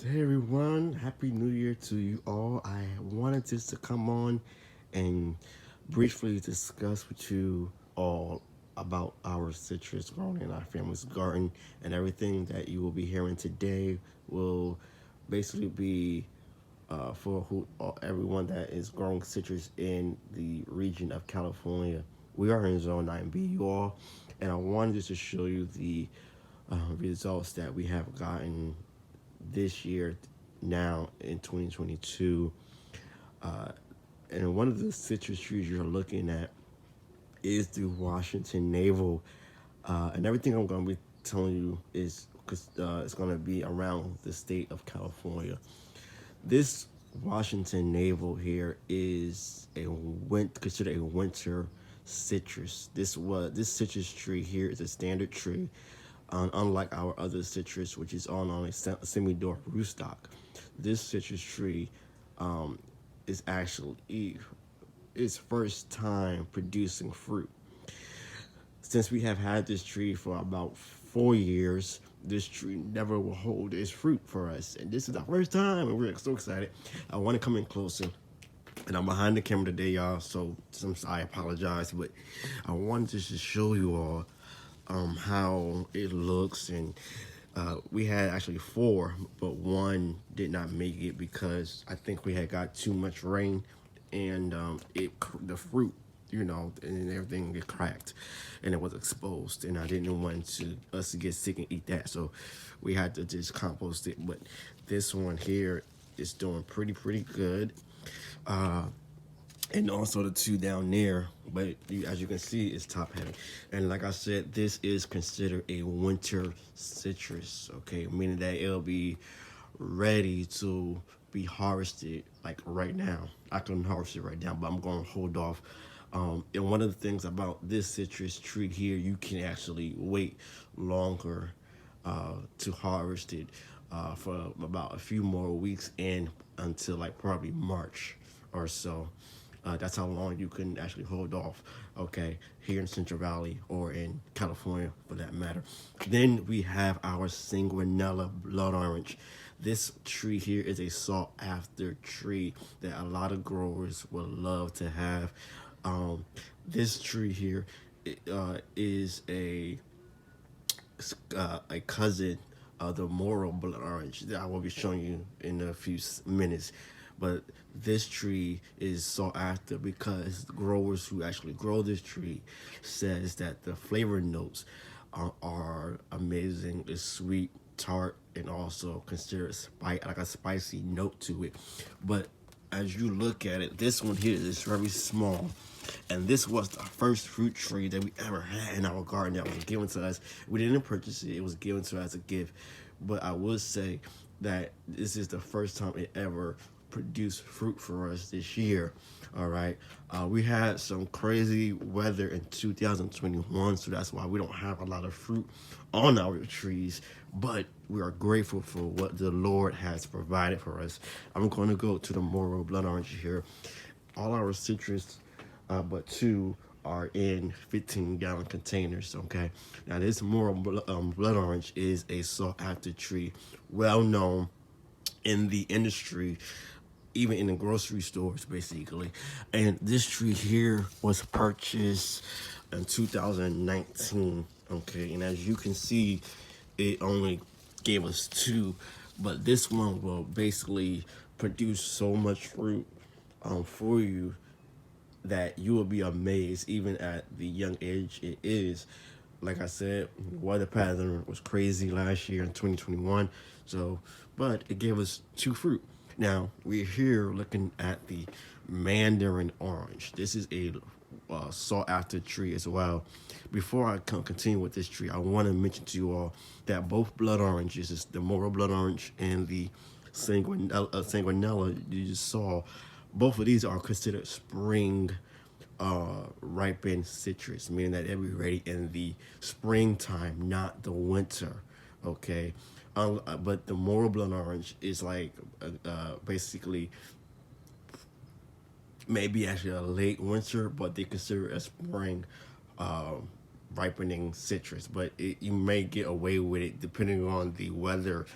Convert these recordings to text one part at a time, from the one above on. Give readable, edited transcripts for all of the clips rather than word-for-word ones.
Hey everyone, Happy New Year to you all. I wanted just to come on and briefly discuss with you all about our citrus growing in our family's garden, and everything that you will be hearing today will basically be for everyone that is growing citrus in the region of California. We are in Zone 9B, you all, and I wanted just to show you the results that we have gotten this year now in 2022. Uh, and one of the citrus trees you're looking at is the Washington Navel. And everything I'm going to be telling you is because it's going to be around the state of California. This Washington Navel here is considered a winter citrus. This citrus tree here is a standard tree, unlike our other citrus, which is on a semi-dwarf rootstock. This citrus tree is actually its first time producing fruit. Since we have had this tree for about 4 years, this tree never will hold its fruit for us. And this is our first time, and we're so excited. I want to come in closer. And I'm behind the camera today, y'all, so I apologize, but I wanted to just show you all how it looks. And we had actually four, but one did not make it because I think we had got too much rain, and the fruit, and everything get cracked, and it was exposed, and I didn't want us to get sick and eat that, so we had to just compost it. But this one here is doing pretty good. And also the two down there, but as you can see, it's top heavy. And like I said, this is considered a winter citrus, okay, meaning that it'll be ready to be harvested like right now. I couldn't harvest it right now, but I'm going to hold off. And one of the things about this citrus tree here, you can actually wait longer to harvest it for about a few more weeks and until like probably March or so. That's how long you can actually hold off, okay, here in Central Valley or in California for that matter. Then we have our Sanguinella blood orange. This tree here is a sought after tree that a lot of growers would love to have. This tree here is a cousin of the Moro blood orange that I will be showing you in a few minutes. But this tree is sought after because growers who actually grow this tree says that the flavor notes are amazing. It's sweet, tart, and also considered like a spicy note to it. But as you look at it, this one here is very small. And this was the first fruit tree that we ever had in our garden that was given to us. We didn't purchase it, it was given to us as a gift. But I would say that this is the first time it ever produced fruit for us this year. All right. We had some crazy weather in 2021, so that's why we don't have a lot of fruit on our trees. But we are grateful for what the Lord has provided for us. I'm going to go to the Moro blood orange here. All our citrus, but two are in 15-gallon containers. Okay. Now this Moro blood orange is a sought after tree, well known in the industry, even in the grocery stores, basically. And this tree here was purchased in 2019. Okay, and as you can see, it only gave us two, but this one will basically produce so much fruit for you that you will be amazed, even at the young age it is. Like I said, weather pattern was crazy last year in 2021. So, but it gave us two fruit. Now we're here looking at the Mandarin Orange. This is a sought after tree as well. Before I continue with this tree, I want to mention to you all that both blood oranges, is the Moro blood orange and the Sanguinella you just saw, both of these are considered spring ripened citrus, meaning that it'll be ready in the springtime, not the winter. Okay, but the Moro blood orange is like basically maybe actually a late winter, but they consider it a spring uh, ripening citrus. But you may get away with it depending on the weather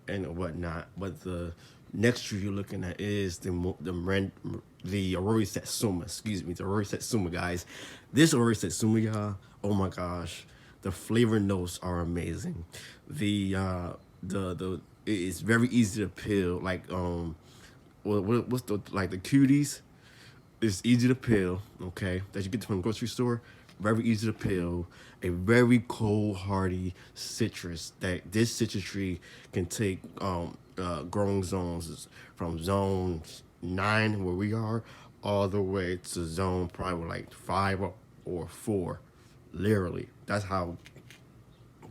and whatnot. But the next tree you're looking at is the Aurori Satsuma. Excuse me, the Aurori Satsuma, guys. This Aurori Satsuma, y'all. Oh my gosh, the flavor notes are amazing. The it's very easy to peel. Like what's the like the cuties? It's easy to peel, okay, that you get from the grocery store. Very easy to peel. A very cold, hardy citrus that this citrus tree can take growing zones from zone 9 where we are all the way to zone probably like 5 or 4. Literally, that's how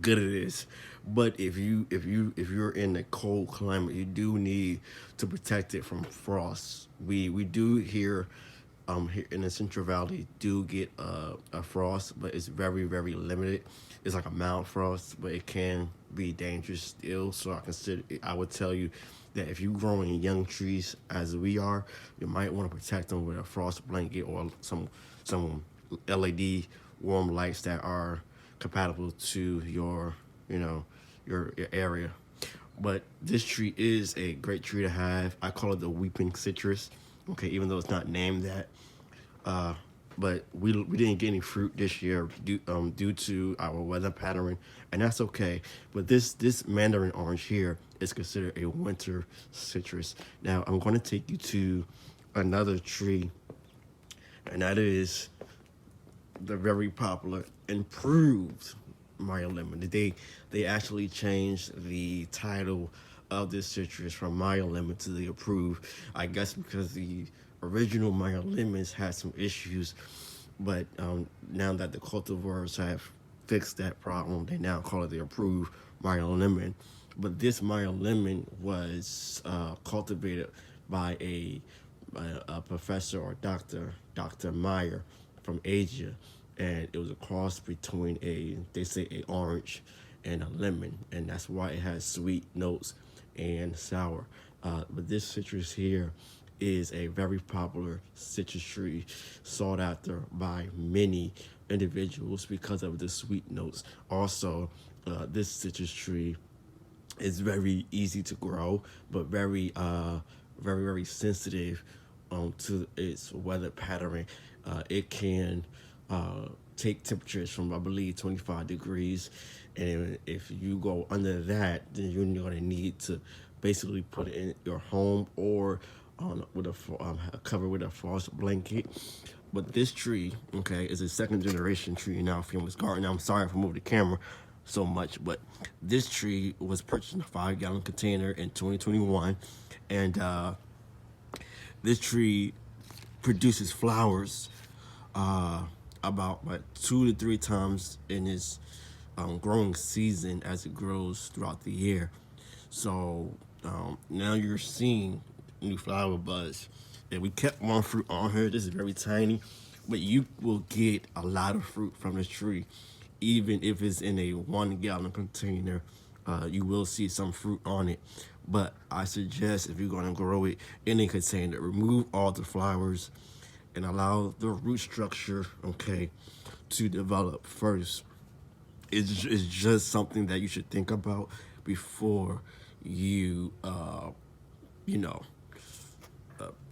good it is. But if you're in a cold climate, you do need to protect it from frost. We do here in the Central Valley do get a frost, but it's very limited. It's like a mild frost, but it can be dangerous still. So I would tell you that if you're growing young trees as we are, you might want to protect them with a frost blanket or some LED warm lights that are compatible to your your area. But this tree is a great tree to have. I call it the weeping citrus. Okay, even though it's not named that. Uh, but we didn't get any fruit this year due to our weather pattern, and that's okay. But this Mandarin orange here is considered a winter citrus. Now I'm going to take you to another tree, and that is the very popular improved Meyer lemon. They actually changed the title of this citrus from Meyer lemon to the approved. I guess because the original Meyer lemons had some issues, but now that the cultivars have fixed that problem, they now call it the approved Meyer lemon. But this Meyer lemon was cultivated by a professor or Dr. Meyer from Asia, and it was a cross between they say a orange and a lemon, and that's why it has sweet notes and sour. But this citrus here is a very popular citrus tree, sought after by many individuals because of the sweet notes. Also, this citrus tree is very easy to grow, but very sensitive to its weather pattern. It can take temperatures from I believe 25 degrees, and if you go under that, then you're going to need to basically put it in your home or on with cover with a frost blanket. But this tree, okay, is a second generation tree in our family's garden. I'm sorry for moving the camera so much, but this tree was purchased in a 5-gallon container in 2021, and this tree produces flowers about like 2 to 3 times in its growing season as it grows throughout the year. So now you're seeing new flower buds. And we kept one fruit on here. This is very tiny, but you will get a lot of fruit from this tree. Even if it's in a 1-gallon container, you will see some fruit on it. But I suggest if you're going to grow it in a container, remove all the flowers and allow the root structure, okay, to develop first. It's just something that you should think about before you, you know,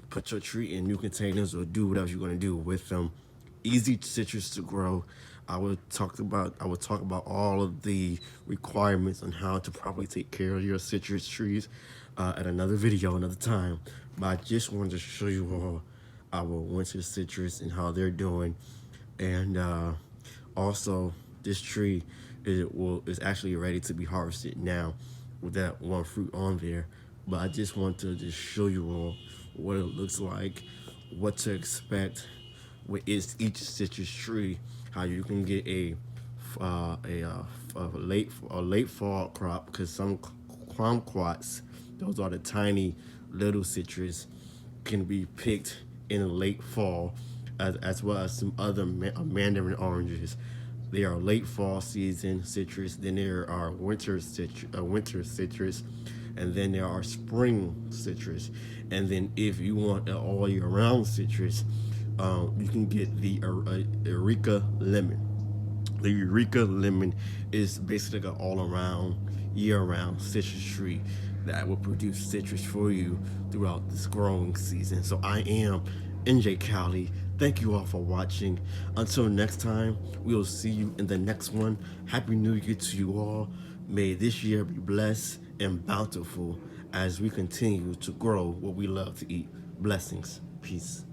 put your tree in new containers or do whatever you're going to do with them. Easy citrus to grow. I will talk about all of the requirements on how to properly take care of your citrus trees at another video another time. But I just wanted to show you all our winter citrus and how they're doing, and also this tree is actually ready to be harvested now with that one fruit on there. But I just want to just show you all what it looks like, what to expect with each citrus tree, how you can get a late fall crop, because some kumquats, those are the tiny little citrus, can be picked in late fall, as well as some other Mandarin oranges. They are late fall season citrus. Then there are winter citrus, and then there are spring citrus. And then if you want an all year round citrus, you can get the Eureka lemon. The Eureka lemon is basically like an all around, year round citrus tree. that will produce citrus for you throughout this growing season. So I am NJ Cali. Thank you all for watching. Until next time, we will see you in the next one. Happy New Year to you all. May this year be blessed and bountiful as we continue to grow what we love to eat. Blessings. Peace.